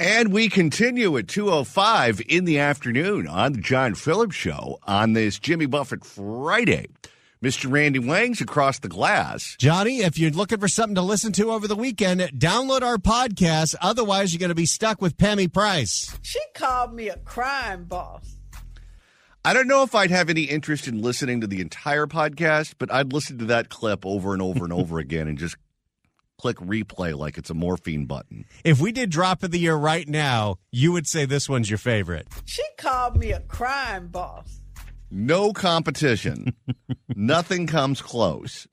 And we continue at 2:05 in the afternoon on the John Phillips Show on this Jimmy Buffett Friday. Mr. Randy Wang's across the glass. Johnny, if you're looking for something to listen to over the weekend, download our podcast. Otherwise, you're going to be stuck with Pammy Price. She called me a crime boss. I don't know if I'd have any interest in listening to the entire podcast, but I'd listen to that clip over and over and over again and just click replay like it's a morphine button. If we did drop of the year right now, you would say this one's your favorite. She called me a crime boss. No competition. Nothing comes close.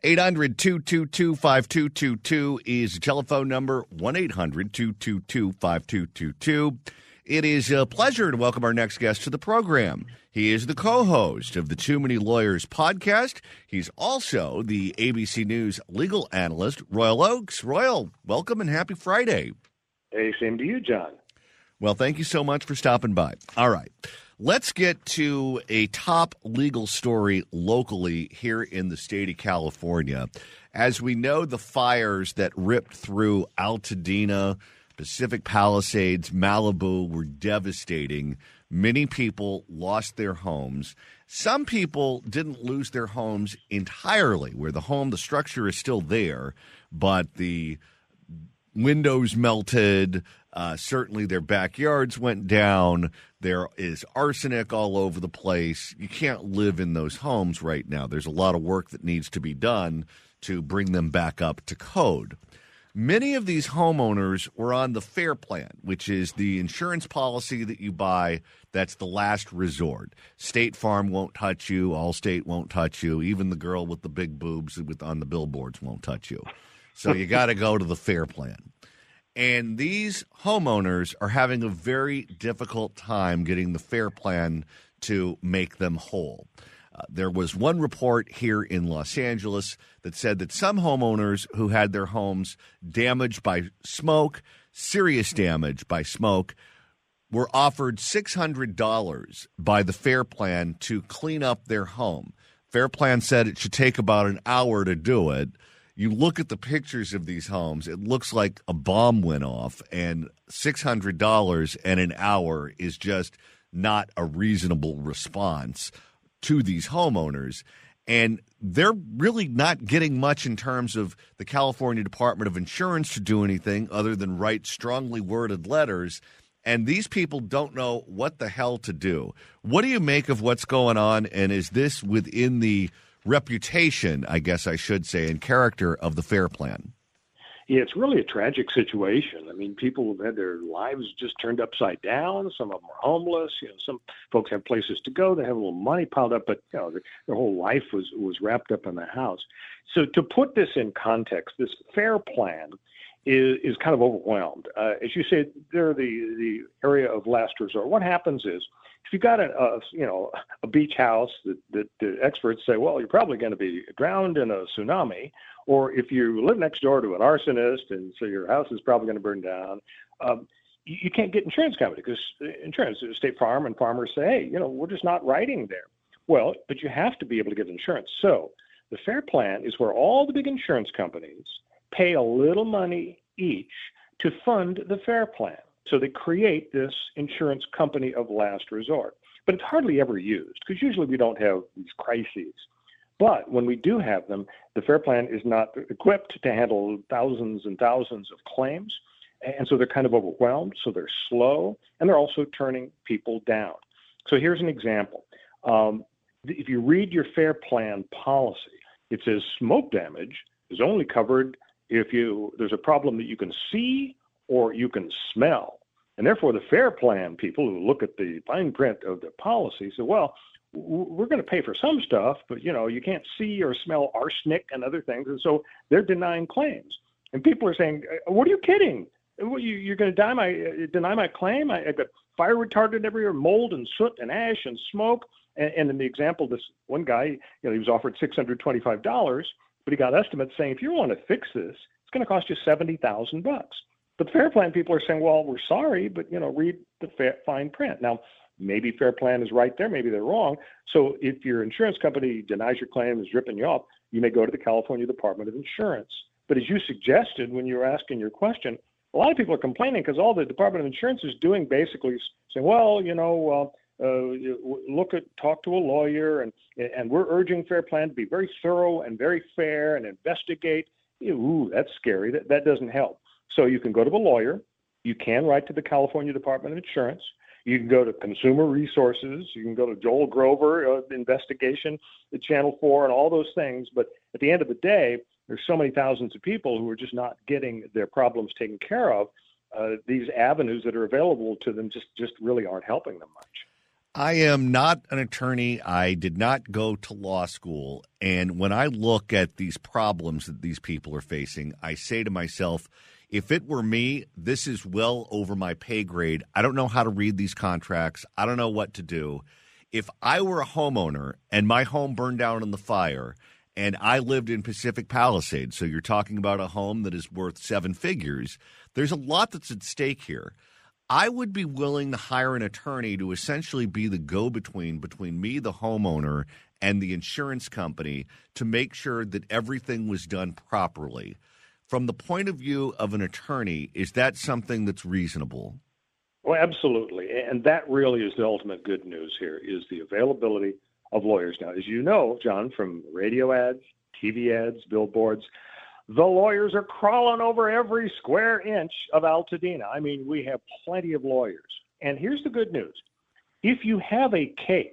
800-222-5222 is the telephone number, 1-800-222-5222. It is a pleasure to welcome our next guest to the program. He is the co-host of the Too Many Lawyers podcast. He's also the ABC News legal analyst, Royal Oakes. Royal, welcome and happy Friday. Hey, same to you, John. Well, thank you so much for stopping by. All right, let's get to a top legal story locally here in the state of California. As we know, the fires that ripped through Altadena, Pacific Palisades, Malibu were devastating. Many people lost their homes. Some people didn't lose their homes entirely, where the structure is still there, but the windows melted. Certainly their backyards went down. There is arsenic all over the place. You can't live in those homes right now. There's a lot of work that needs to be done to bring them back up to code. Many of these homeowners were on the FAIR plan, which is the insurance policy that you buy that's the last resort. State Farm won't touch you. Allstate won't touch you. Even the girl with the big boobs on the billboards won't touch you. So you got to go to the FAIR plan. And these homeowners are having a very difficult time getting the FAIR plan to make them whole. There was one report here in Los Angeles that said that some homeowners who had their homes damaged by smoke, serious damage by smoke, were offered $600 by the FAIR plan to clean up their home. FAIR plan said it should take about an hour to do it. You look at the pictures of these homes, it looks like a bomb went off, and $600 and an hour is just not a reasonable response to these homeowners. And they're really not getting much in terms of the California Department of Insurance to do anything other than write strongly worded letters. And these people don't know what the hell to do. What do you make of what's going on? And is this within the reputation, I guess I should say, and character of the FAIR plan? Yeah, it's really a tragic situation. I mean, people have had their lives just turned upside down. Some of them are homeless. Some folks have places to go. They have a little money piled up, but their whole life was wrapped up in the house. So to put this in context, this FAIR plan is kind of overwhelmed. As you say, they're the area of last resort. What happens is, if you've got a beach house that the experts say, well, you're probably going to be drowned in a tsunami, or if you live next door to an arsonist and so your house is probably going to burn down, you can't get insurance company because insurance, State Farm and farmers say, hey, we're just not writing there. Well, but you have to be able to get insurance. So the FAIR plan is where all the big insurance companies pay a little money each to fund the FAIR plan. So they create this insurance company of last resort. But it's hardly ever used because usually we don't have these crises. But when we do have them, the FAIR plan is not equipped to handle thousands and thousands of claims. And so they're kind of overwhelmed. So they're slow, and they're also turning people down. So here's an example. If you read your FAIR plan policy, it says smoke damage is only covered if there's a problem that you can see or you can smell. And therefore, the FAIR plan people who look at the fine print of the policy say, well, we're going to pay for some stuff, but, you can't see or smell arsenic and other things. And so they're denying claims. And people are saying, what are you kidding? You're going to deny my claim? I got fire retardant everywhere, mold and soot and ash and smoke. And in the example, this one guy, he was offered $625, but he got estimates saying, if you want to fix this, it's going to cost you $70,000. But the FAIR plan people are saying, well, we're sorry, but, read the fine print. Now, maybe FAIR plan is right there. Maybe they're wrong. So if your insurance company denies your claim, is ripping you off, you may go to the California Department of Insurance. But as you suggested when you were asking your question, a lot of people are complaining because all the Department of Insurance is doing basically is saying, well, talk to a lawyer, and we're urging Fair Plan to be very thorough and very fair and investigate. Ooh, that's scary. That doesn't help. So you can go to a lawyer. You can write to the California Department of Insurance. You can go to Consumer Resources. You can go to Joel Grover investigation at Channel 4 and all those things. But at the end of the day, there's so many thousands of people who are just not getting their problems taken care of. These avenues that are available to them just really aren't helping them much. I am not an attorney. I did not go to law school. And when I look at these problems that these people are facing, I say to myself, if it were me, this is well over my pay grade. I don't know how to read these contracts. I don't know what to do. If I were a homeowner and my home burned down in the fire and I lived in Pacific Palisades, so you're talking about a home that is worth seven figures, there's a lot that's at stake here. I would be willing to hire an attorney to essentially be the go-between between me, the homeowner, and the insurance company to make sure that everything was done properly. From the point of view of an attorney, is that something that's reasonable? Well, absolutely. And that really is the ultimate good news here, is the availability of lawyers. Now, as you know, John, from radio ads, TV ads, billboards, the lawyers are crawling over every square inch of Altadena. I mean, we have plenty of lawyers. And here's the good news. If you have a case,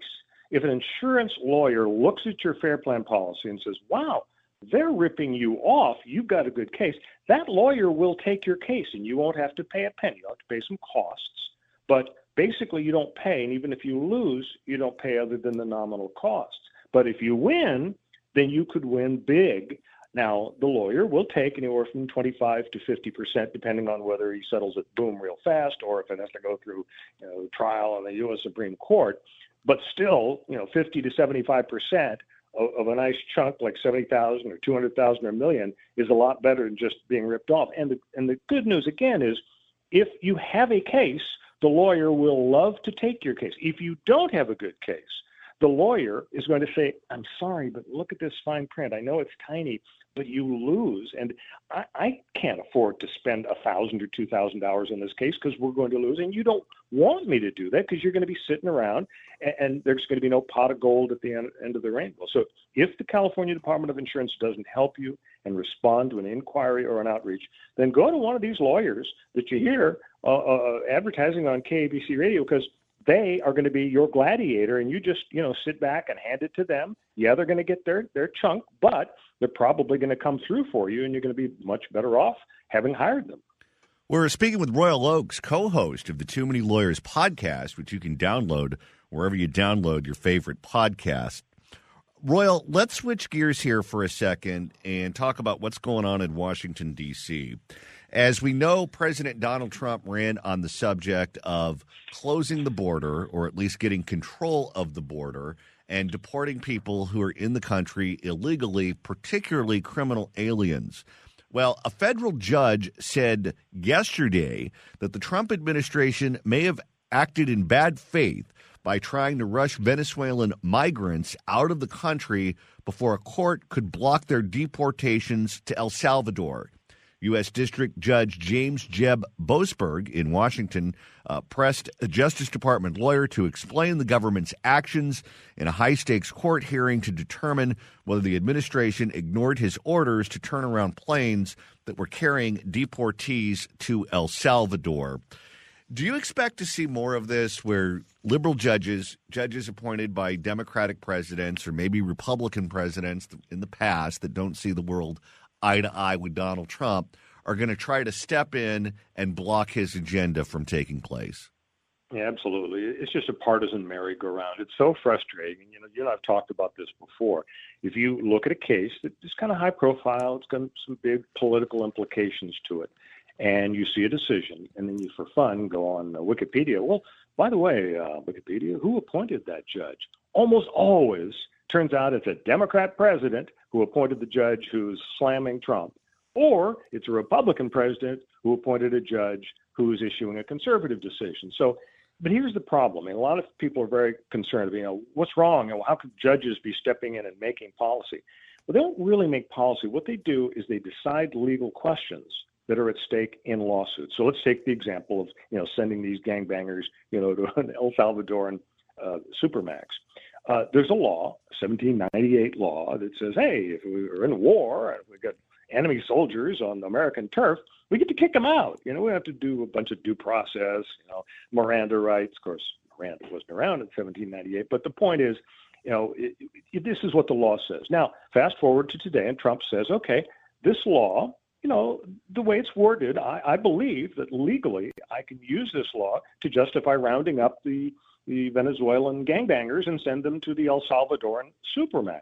if an insurance lawyer looks at your Fair Plan policy and says, wow, they're ripping you off, you've got a good case, that lawyer will take your case and you won't have to pay a penny. You'll have to pay some costs. But basically, you don't pay. And even if you lose, you don't pay other than the nominal costs. But if you win, then you could win big. Now, the lawyer will take anywhere from 25 to 50%, depending on whether he settles it boom real fast or if it has to go through trial in the U.S. Supreme Court. But still, 50 to 75% of a nice chunk like 70,000 or 200,000 or a million is a lot better than just being ripped off. And the good news, again, is if you have a case, the lawyer will love to take your case. If you don't have a good case, the lawyer is going to say, I'm sorry, but look at this fine print. I know it's tiny, but you lose. And I can't afford to spend $1,000 or $2,000 in this case because we're going to lose. And you don't want me to do that because you're going to be sitting around and there's going to be no pot of gold at the end of the rainbow. So if the California Department of Insurance doesn't help you and respond to an inquiry or an outreach, then go to one of these lawyers that you hear advertising on KABC radio, because they are going to be your gladiator, and you just, sit back and hand it to them. Yeah, they're going to get their chunk, but they're probably going to come through for you, and you're going to be much better off having hired them. We're speaking with Royal Oakes, co-host of the Too Many Lawyers podcast, which you can download wherever you download your favorite podcast. Royal, let's switch gears here for a second and talk about what's going on in Washington, D.C. As we know, President Donald Trump ran on the subject of closing the border, or at least getting control of the border, and deporting people who are in the country illegally, particularly criminal aliens. Well, a federal judge said yesterday that the Trump administration may have acted in bad faith by trying to rush Venezuelan migrants out of the country before a court could block their deportations to El Salvador. U.S. District Judge James Jeb Boasberg in Washington pressed a Justice Department lawyer to explain the government's actions in a high-stakes court hearing to determine whether the administration ignored his orders to turn around planes that were carrying deportees to El Salvador. Do you expect to see more of this where liberal judges appointed by Democratic presidents or maybe Republican presidents in the past that don't see the world eye to eye with Donald Trump are going to try to step in and block his agenda from taking place? Yeah, absolutely. It's just a partisan merry-go-round. It's so frustrating. You and I've talked about this before. If you look at a case that is kind of high profile, it's got some big political implications to it, and you see a decision, and then you, for fun, go on Wikipedia. Well, by the way, Wikipedia, who appointed that judge? Almost always turns out it's a Democrat president who appointed the judge who's slamming Trump, or it's a Republican president who appointed a judge who's issuing a conservative decision. So, but here's the problem. A lot of people are very concerned, what's wrong? How could judges be stepping in and making policy? Well, they don't really make policy. What they do is they decide legal questions that are at stake in lawsuits. So let's take the example of, sending these gangbangers, to an El Salvadoran supermax. There's a law, 1798 law, that says, hey, if we are in a war, if we got enemy soldiers on American turf, we get to kick them out. We have to do a bunch of due process, Miranda rights. Of course, Miranda wasn't around in 1798, but the point is, this is what the law says. Now, fast forward to today, and Trump says, okay, this law, the way it's worded, I believe that legally I can use this law to justify rounding up the Venezuelan gangbangers and send them to the El Salvadoran supermax.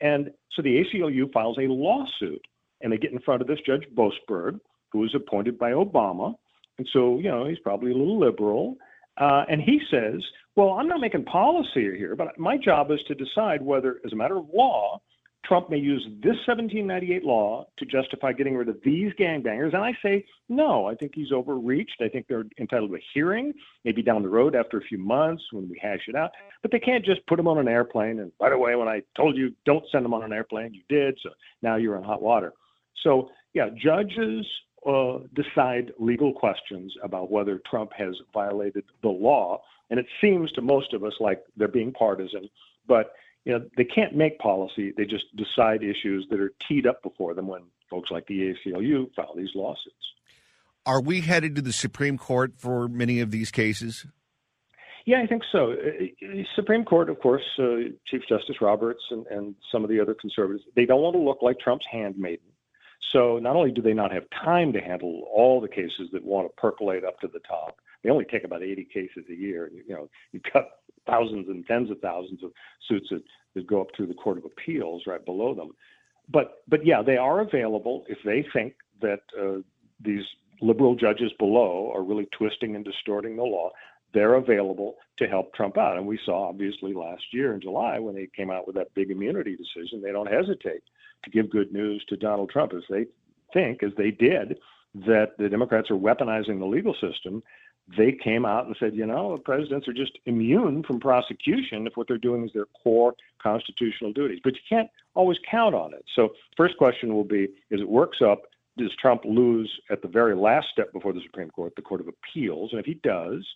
And so the ACLU files a lawsuit, and they get in front of this Judge Boasberg, who was appointed by Obama. And so, he's probably a little liberal. And he says, well, I'm not making policy here, but my job is to decide whether, as a matter of law, Trump may use this 1798 law to justify getting rid of these gangbangers. And I say, no, I think he's overreached. I think they're entitled to a hearing, maybe down the road after a few months when we hash it out. But they can't just put them on an airplane. And by the way, when I told you don't send them on an airplane, you did. So now you're in hot water. So, yeah, judges decide legal questions about whether Trump has violated the law. And it seems to most of us like they're being partisan. But they can't make policy. They just decide issues that are teed up before them when folks like the ACLU file these lawsuits. Are we headed to the Supreme Court for many of these cases? Yeah, I think so. Supreme Court, of course, Chief Justice Roberts and some of the other conservatives, they don't want to look like Trump's handmaiden. So not only do they not have time to handle all the cases that want to percolate up to the top, they only take about 80 cases a year. You've got thousands and tens of thousands of suits that go up through the Court of Appeals right below them. But yeah, they are available if they think that these liberal judges below are really twisting and distorting the law. They're available to help Trump out. And we saw, obviously, last year in July when they came out with that big immunity decision, they don't hesitate to give good news to Donald Trump as they think, as they did, that the Democrats are weaponizing the legal system. They came out and said, presidents are just immune from prosecution if what they're doing is their core constitutional duties. But you can't always count on it. So first question will be, as it works up, does Trump lose at the very last step before the Supreme Court, the Court of Appeals? And if he does,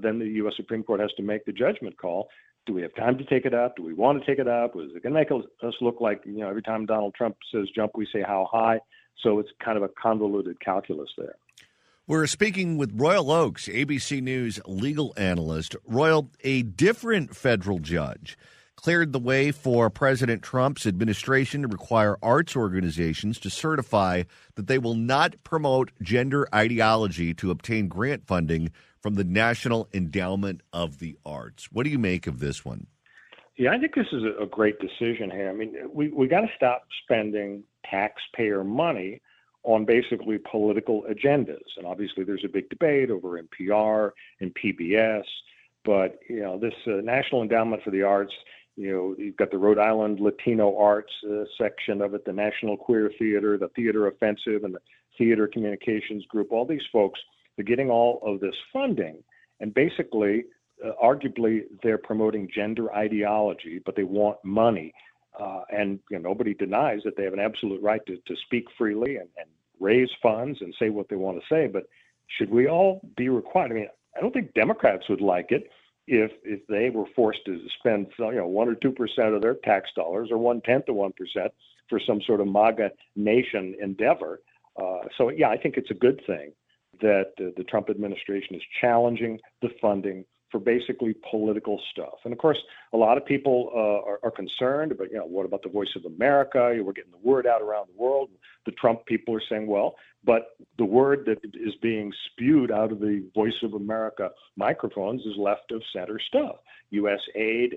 then the U.S. Supreme Court has to make the judgment call. Do we have time to take it up? Do we want to take it up? Is it going to make us look like, every time Donald Trump says jump, we say how high? So it's kind of a convoluted calculus there. We're speaking with Royal Oakes, ABC News legal analyst. Royal, a different federal judge cleared the way for President Trump's administration to require arts organizations to certify that they will not promote gender ideology to obtain grant funding from the National Endowment of the Arts. What do you make of this one? Yeah, I think this is a great decision here. I mean, we got to stop spending taxpayer money on basically political agendas. And obviously there's a big debate over NPR and PBS, but, this National Endowment for the Arts, you've got the Rhode Island Latino Arts section of it, the National Queer Theater, the Theater Offensive, and the Theater Communications Group. All these folks, they're getting all of this funding, and basically, arguably, they're promoting gender ideology, but they want money. And nobody denies that they have an absolute right to speak freely and raise funds and say what they want to say. But should we all be required? I mean, I don't think Democrats would like it if they were forced to spend 1 or 2% of their tax dollars, or 0.1% of 1%, for some sort of MAGA nation endeavor. So yeah, I think it's a good thing that the Trump administration is challenging the funding for basically political stuff. And of course, a lot of people are concerned, but what about the Voice of America? We're getting the word out around the world. The Trump people are saying, well, but the word that is being spewed out of the Voice of America microphones is left of center stuff. U.S. aid,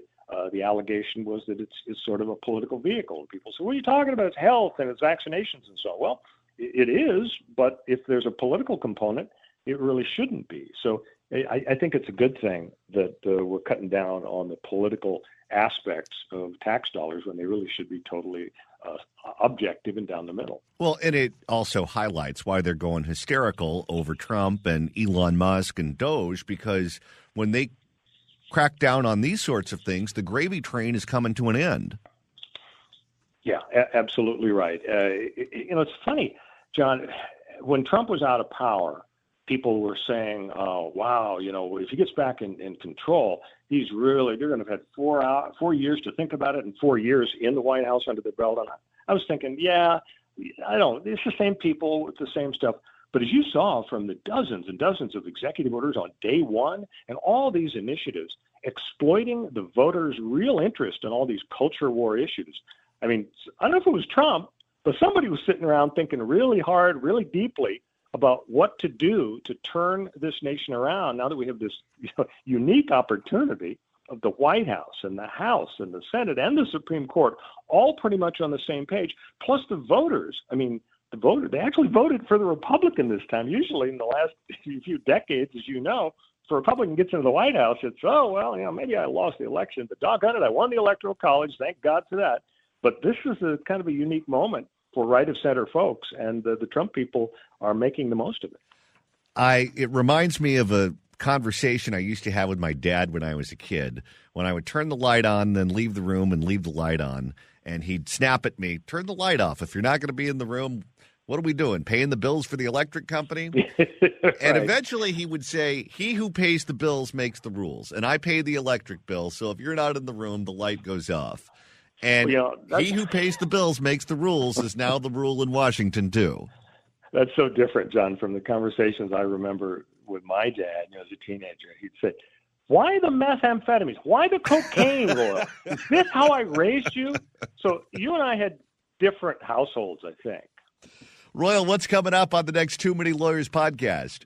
the allegation was that it's sort of a political vehicle. And people say, what are you talking about? It's health and it's vaccinations and so on. Well, it is, but if there's a political component, it really shouldn't be. So I think it's a good thing that we're cutting down on the political aspects of tax dollars when they really should be totally objective and down the middle. Well, and it also highlights why they're going hysterical over Trump and Elon Musk and Doge, because when they crack down on these sorts of things, the gravy train is coming to an end. Yeah, absolutely right. It's funny, John. when Trump was out of power, people were saying, "Oh, wow, if he gets back in control, they're going to have had 4 years to think about it, and 4 years in the White House under their belt." And I was thinking, it's the same people with the same stuff. But as you saw from the dozens and dozens of executive orders on day one, and all these initiatives exploiting the voters' real interest in all these culture war issues. I mean, I don't know if it was Trump, but somebody was sitting around thinking really hard, really deeply about what to do to turn this nation around now that we have this unique opportunity of the White House and the House and the Senate and the Supreme Court all pretty much on the same page, plus the voters. I mean, they actually voted for the Republican this time. Usually in the last few decades, as you know, if a Republican gets into the White House, it's, maybe I lost the election, but doggone it, I won the Electoral College. Thank God for that. But this is a kind of a unique moment for right-of-center folks, and the Trump people are making the most of it. It reminds me of a conversation I used to have with my dad when I was a kid, when I would turn the light on, then leave the room and leave the light on, and he'd snap at me, "Turn the light off. If you're not going to be in the room, what are we doing, paying the bills for the electric company?" Right. And eventually he would say, "He who pays the bills makes the rules, and I pay the electric bill, so if you're not in the room, the light goes off." And he who pays the bills makes the rules is now the rule in Washington, too. That's so different, John, from the conversations I remember with my dad as a teenager. He'd say, "Why the methamphetamines? Why the cocaine, Royal? Is this how I raised you?" So you and I had different households, I think. Royal, what's coming up on the next Too Many Lawyers podcast?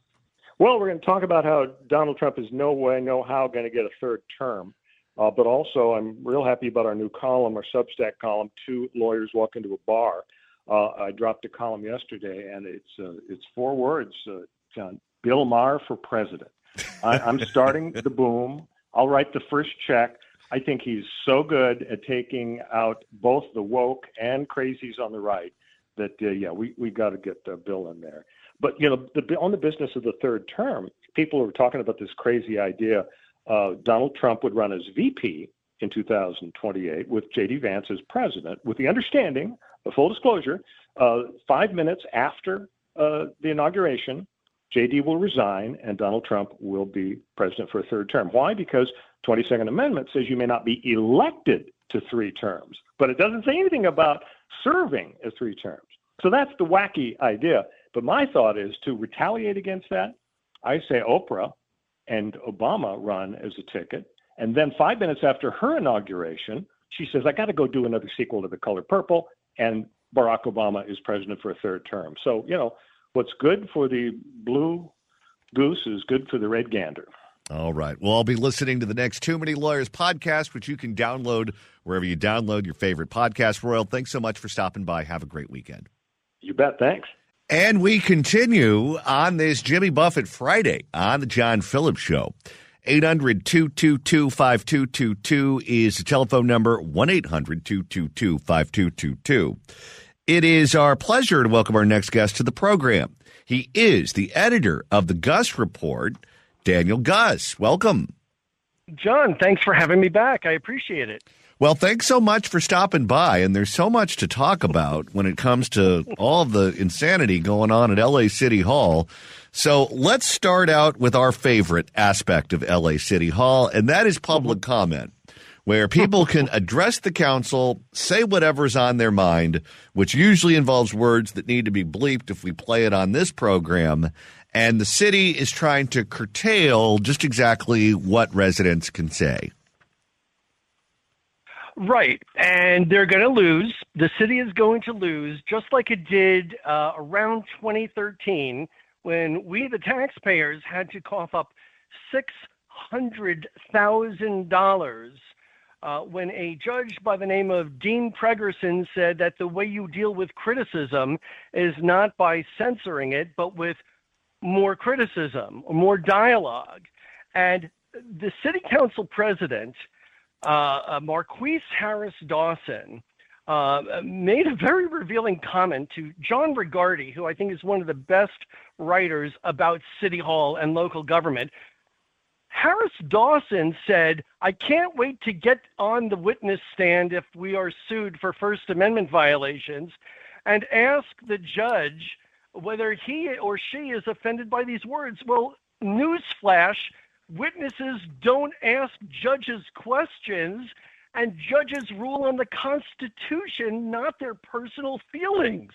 Well, we're going to talk about how Donald Trump is no way, no how going to get a third term. But also, I'm real happy about our new column, our Substack column, Two Lawyers Walk Into a Bar. I dropped a column yesterday, and it's 4 words, John. Bill Maher for president. I'm starting the boom. I'll write the first check. I think he's so good at taking out both the woke and crazies on the right that, we got to get Bill in there. But, on the business of the third term, people are talking about this crazy idea. Donald Trump would run as VP in 2028 with J.D. Vance as president, with the understanding, full disclosure, 5 minutes after the inauguration, J.D. will resign and Donald Trump will be president for a third term. Why? Because 22nd Amendment says you may not be elected to 3 terms, but it doesn't say anything about serving as 3 terms. So that's the wacky idea. But my thought is to retaliate against that. I say Oprah and Obama run as a ticket. And then 5 minutes after her inauguration, she says, "I got to go do another sequel to The Color Purple." And Barack Obama is president for a third term. So, what's good for the blue goose is good for the red gander. All right. Well, I'll be listening to the next Too Many Lawyers podcast, which you can download wherever you download your favorite podcast. Royal, thanks so much for stopping by. Have a great weekend. You bet. Thanks. And we continue on this Jimmy Buffett Friday on the John Phillips Show. 800-222-5222 is the telephone number, 1-800-222-5222. It is our pleasure to welcome our next guest to the program. He is the editor of the Guss Report, Daniel Guss. Welcome. John, thanks for having me back. I appreciate it. Well, thanks so much for stopping by, and there's so much to talk about when it comes to all of the insanity going on at L.A. City Hall. So let's start out with our favorite aspect of L.A. City Hall, and that is public comment, where people can address the council, say whatever's on their mind, which usually involves words that need to be bleeped if we play it on this program, and the city is trying to curtail just exactly what residents can say. Right. And they're going to lose. The city is going to lose, just like it did around 2013 when we, the taxpayers, had to cough up $600,000 when a judge by the name of Dean Pregerson said that the way you deal with criticism is not by censoring it, but with more criticism, more dialogue. And the city council president, Marquise Harris Dawson, made a very revealing comment to John Rigardi, who I think is one of the best writers about City Hall and local government. Harris Dawson said, "I can't wait to get on the witness stand if we are sued for First Amendment violations and ask the judge whether he or she is offended by these words. Well, newsflash, witnesses don't ask judges questions, and judges rule on the Constitution, not their personal feelings.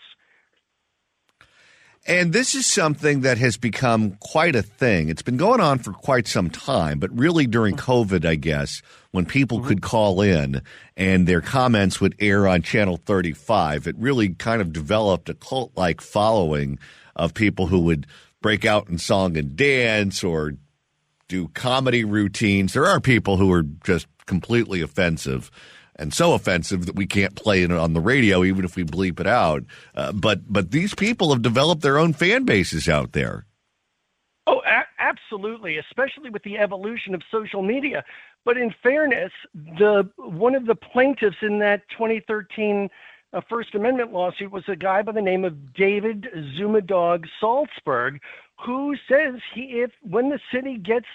And this is something that has become quite a thing. It's been going on for quite some time, but really during COVID, I guess, when people could call in and their comments would air on Channel 35, it really kind of developed a cult-like following of people who would break out in song and dance or do comedy routines. There are people who are just completely offensive. And so offensive that we can't play it on the radio, even if we bleep it out. But these people have developed their own fan bases out there. Oh, absolutely, especially with the evolution of social media. But in fairness, one of the plaintiffs in that 2013 First Amendment lawsuit was a guy by the name of David Zumadog Salzberg, who says if the city gets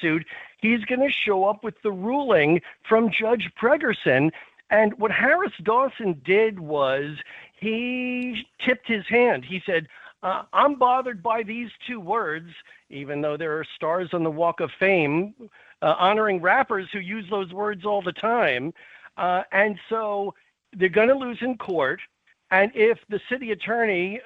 sued, he's going to show up with the ruling from Judge Pregerson. And what Harris Dawson did was he tipped his hand. He said, I'm bothered by these two words, even though there are stars on the Walk of Fame honoring rappers who use those words all the time. And so they're going to lose in court. And if the city attorney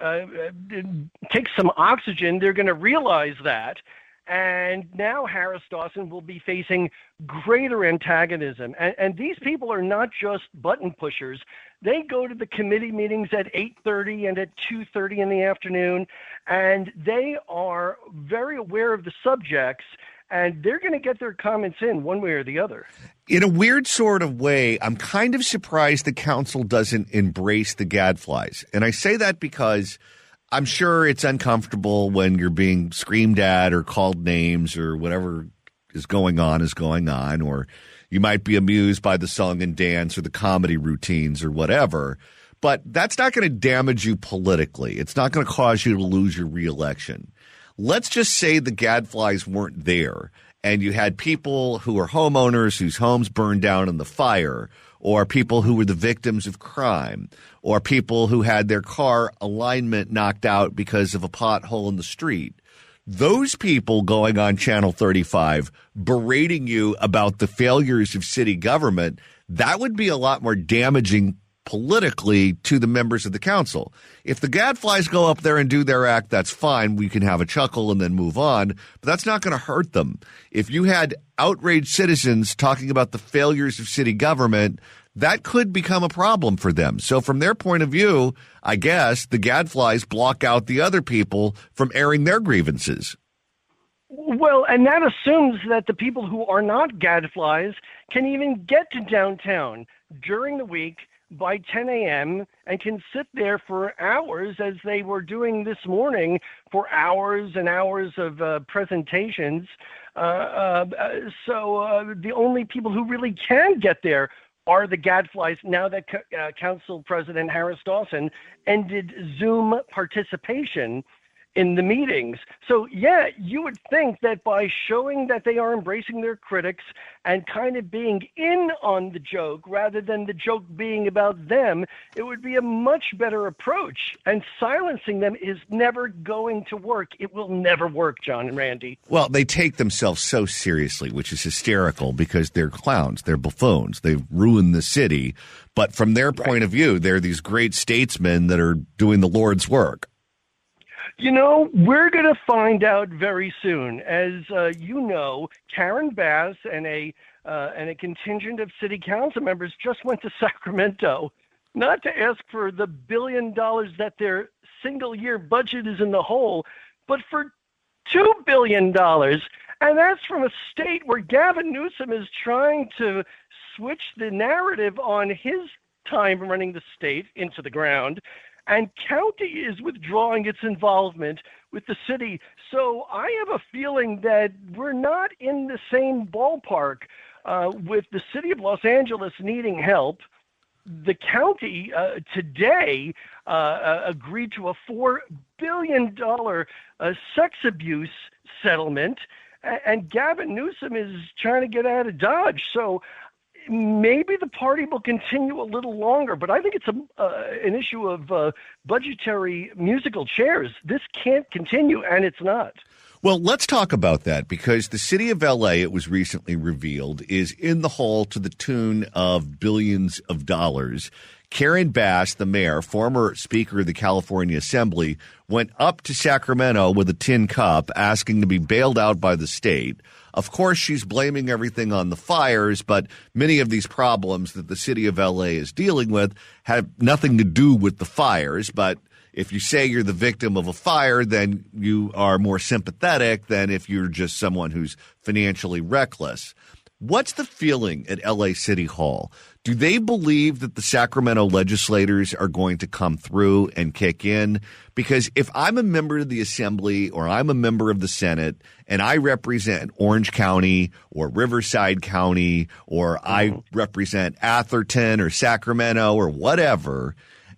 takes some oxygen, they're going to realize that. And now Harris Dawson will be facing greater antagonism. And these people are not just button pushers. They go to the committee meetings at 8:30 and at 2:30 in the afternoon, and they are very aware of the subjects, and they're going to get their comments in one way or the other. In a weird sort of way, I'm kind of surprised the council doesn't embrace the gadflies. And I say that because I'm sure it's uncomfortable when you're being screamed at or called names or whatever is going on, or you might be amused by the song and dance or the comedy routines or whatever. But that's not going to damage you politically. It's not going to cause you to lose your reelection. Let's just say the gadflies weren't there and you had people who are homeowners whose homes burned down in the fire, or people who were the victims of crime, or people who had their car alignment knocked out because of a pothole in the street. Those people going on Channel 35 berating you about the failures of city government, that would be a lot more damaging politically to the members of the council. If the gadflies go up there and do their act, that's fine. We can have a chuckle and then move on, but that's not going to hurt them. If you had outraged citizens talking about the failures of city government, that could become a problem for them. So from their point of view, I guess the gadflies block out the other people from airing their grievances. Well, and that assumes that the people who are not gadflies can even get to downtown during the week by 10 a.m. and can sit there for hours, as they were doing this morning, for hours and hours of presentations. So the only people who really can get there are the gadflies, now that Council President Harris Dawson ended Zoom participation in the meetings. So, yeah, you would think that by showing that they are embracing their critics and kind of being in on the joke rather than the joke being about them, it would be a much better approach. And silencing them is never going to work. It will never work, John and Randy. Well, they take themselves so seriously, which is hysterical because they're clowns, they're buffoons, they've ruined the city. But from their point of view, they're these great statesmen that are doing the Lord's work. You know, we're going to find out very soon. As you know, Karen Bass and a contingent of city council members just went to Sacramento, not to ask for the $1 billion that their single-year budget is in the hole, but for $2 billion. And that's from a state where Gavin Newsom is trying to switch the narrative on his time running the state into the ground. And county is withdrawing its involvement with the city. So I have a feeling that we're not in the same ballpark with the city of Los Angeles needing help. The county today agreed to a $4 billion sex abuse settlement, and Gavin Newsom is trying to get out of Dodge. So maybe the party will continue a little longer, but I think it's an issue of budgetary musical chairs. This can't continue, and it's not. Well, let's talk about that because the city of L.A., it was recently revealed, is in the hole to the tune of billions of dollars. Karen Bass, the mayor, former Speaker of the California Assembly, went up to Sacramento with a tin cup asking to be bailed out by the state. Of course, she's blaming everything on the fires, but many of these problems that the city of L.A. is dealing with have nothing to do with the fires. But if you say you're the victim of a fire, then you are more sympathetic than if you're just someone who's financially reckless. What's the feeling at L.A. City Hall? Do they believe that the Sacramento legislators are going to come through and kick in? Because if I'm a member of the Assembly or I'm a member of the Senate and I represent Orange County or Riverside County or I represent Atherton or Sacramento or whatever,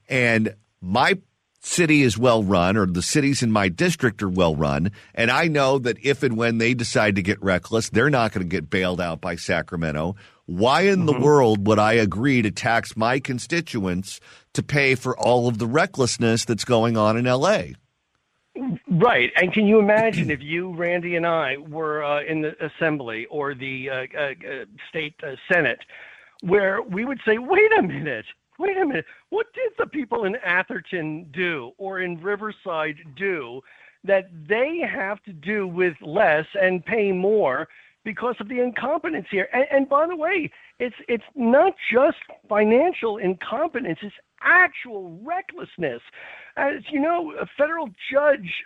and my city is well run or the cities in my district are well run, and I know that if and when they decide to get reckless, they're not going to get bailed out by Sacramento. Why in the world would I agree to tax my constituents to pay for all of the recklessness that's going on in L.A.? Right. And can you imagine if you, Randy, and I were in the Assembly or the state Senate, where we would say, wait a minute, what did the people in Atherton do or in Riverside do that they have to do with less and pay more because of the incompetence here? And by the way, it's not just financial incompetence, it's actual recklessness. As you know, a federal judge,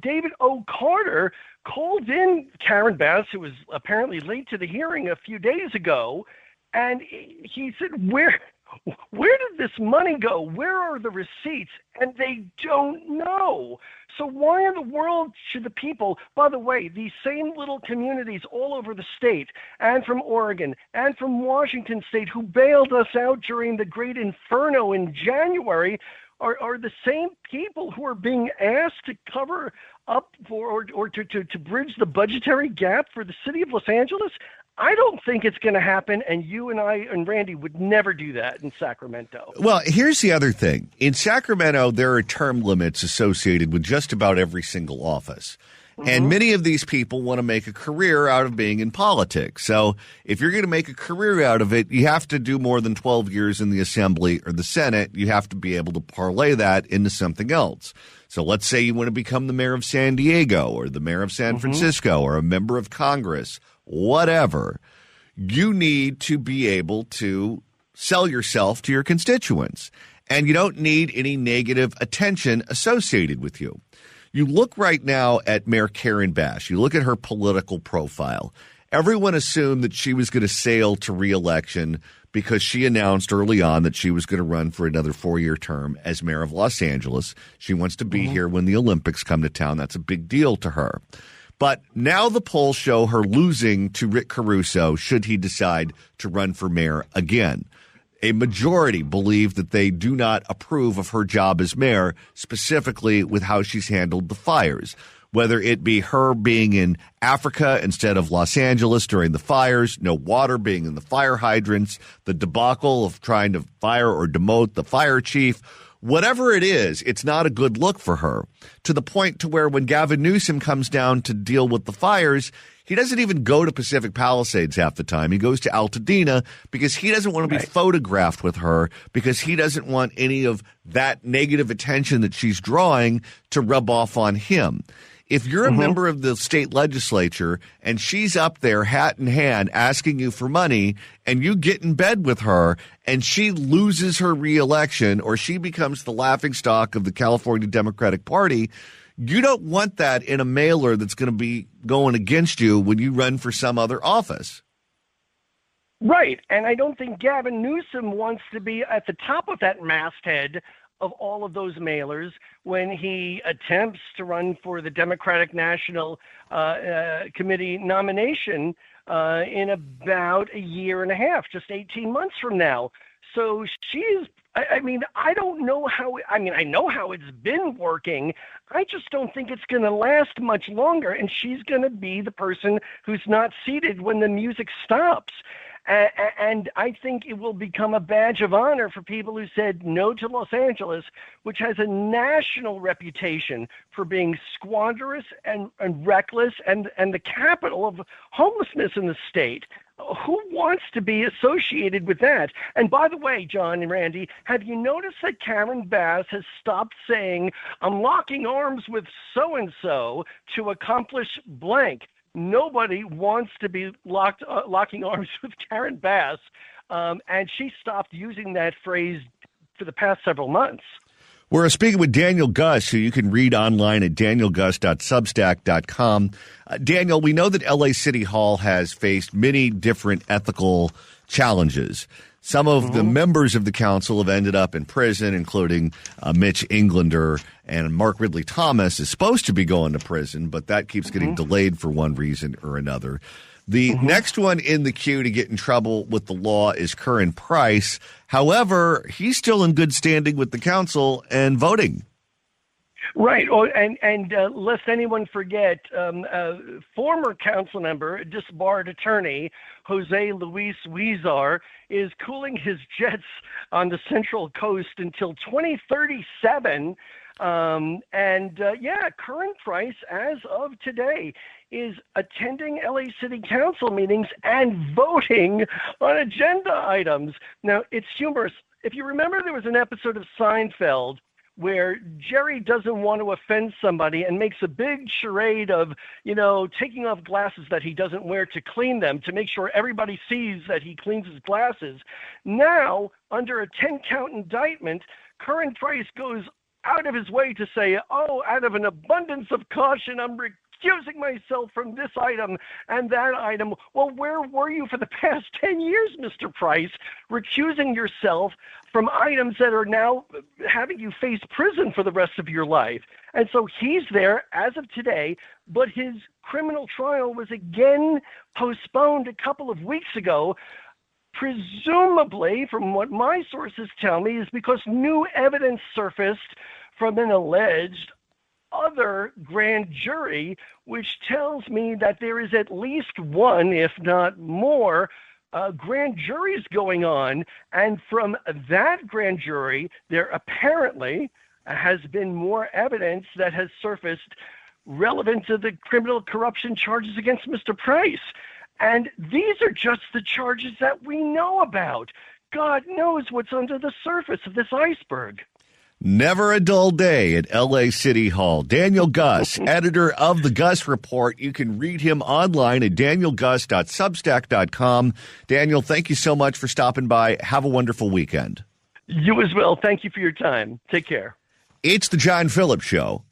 David O. Carter, called in Karen Bass, who was apparently late to the hearing a few days ago, and he said, where did this money go? Where are the receipts? And they don't know. So why in the world should the people, by the way, these same little communities all over the state and from Oregon and from Washington State who bailed us out during the Great Inferno in January are the same people who are being asked to cover up for or to bridge the budgetary gap for the city of Los Angeles? I don't think it's going to happen, and you and I and Randy would never do that in Sacramento. Well, here's the other thing. In Sacramento, there are term limits associated with just about every single office. And many of these people want to make a career out of being in politics. So if you're going to make a career out of it, you have to do more than 12 years in the Assembly or the Senate. You have to be able to parlay that into something else. So let's say you want to become the mayor of San Diego or the mayor of San Francisco or a member of Congress, whatever. You need to be able to sell yourself to your constituents. And you don't need any negative attention associated with you. You look right now at Mayor Karen Bass. You look at her political profile. Everyone assumed that she was going to sail to re-election because she announced early on that she was going to run for another 4-year term as mayor of Los Angeles. She wants to be here when the Olympics come to town. That's a big deal to her. But now the polls show her losing to Rick Caruso should he decide to run for mayor again. A majority believe that they do not approve of her job as mayor, specifically with how she's handled the fires. Whether it be her being in Africa instead of Los Angeles during the fires, no water being in the fire hydrants, the debacle of trying to fire or demote the fire chief, whatever it is, it's not a good look for her, to the point to where when Gavin Newsom comes down to deal with the fires, he doesn't even go to Pacific Palisades half the time. He goes to Altadena because he doesn't want to be photographed with her, because he doesn't want any of that negative attention that she's drawing to rub off on him. If you're a member of the state legislature and she's up there hat in hand asking you for money and you get in bed with her and she loses her reelection or she becomes the laughingstock of the California Democratic Party, you don't want that in a mailer that's going to be going against you when you run for some other office. Right. And I don't think Gavin Newsom wants to be at the top of that masthead of all of those mailers when he attempts to run for the Democratic National Committee nomination in about a year and a half, just 18 months from now. So she's, I mean, I don't know how, I mean, I know how it's been working. I just don't think it's going to last much longer. And she's going to be the person who's not seated when the music stops. And I think it will become a badge of honor for people who said no to Los Angeles, which has a national reputation for being squanderous and reckless and the capital of homelessness in the state. Who wants to be associated with that? And by the way, John and Randy, have you noticed that Karen Bass has stopped saying, I'm locking arms with so-and-so to accomplish blank? Nobody wants to be locking arms with Karen Bass, and she stopped using that phrase for the past several months. We're speaking with Daniel Guss, who you can read online at danielguss.substack.com. Daniel, we know that LA City Hall has faced many different ethical challenges. Some of the members of the council have ended up in prison, including Mitch Englander, and Mark Ridley Thomas is supposed to be going to prison, but that keeps getting delayed for one reason or another. The next one in the queue to get in trouble with the law is Curran Price. However, he's still in good standing with the council and voting. Right. Oh, and lest anyone forget, former council member, disbarred attorney, Jose Luis Huizar, is cooling his jets on the Central Coast until 2037. Curran Price, as of today, is attending LA City Council meetings and voting on agenda items. Now, it's humorous. If you remember, there was an episode of Seinfeld where Jerry doesn't want to offend somebody and makes a big charade of, taking off glasses that he doesn't wear to clean them to make sure everybody sees that he cleans his glasses. Now, under a 10-count indictment, Curran Price goes out of his way to say, out of an abundance of caution, I'm recusing myself from this item and that item. Well, where were you for the past 10 years, Mr. Price, recusing yourself from items that are now having you face prison for the rest of your life? And so he's there as of today, but his criminal trial was again postponed a couple of weeks ago. Presumably, from what my sources tell me, is because new evidence surfaced from an alleged other grand jury, which tells me that there is at least one, if not more, grand juries going on. And from that grand jury, there apparently has been more evidence that has surfaced relevant to the criminal corruption charges against Mr. Price. And these are just the charges that we know about. God knows what's under the surface of this iceberg. Never a dull day at LA City Hall. Daniel Guss, editor of the Guss Report. You can read him online at danielguss.substack.com. Daniel, thank you so much for stopping by. Have a wonderful weekend. You as well. Thank you for your time. Take care. It's the John Phillips Show.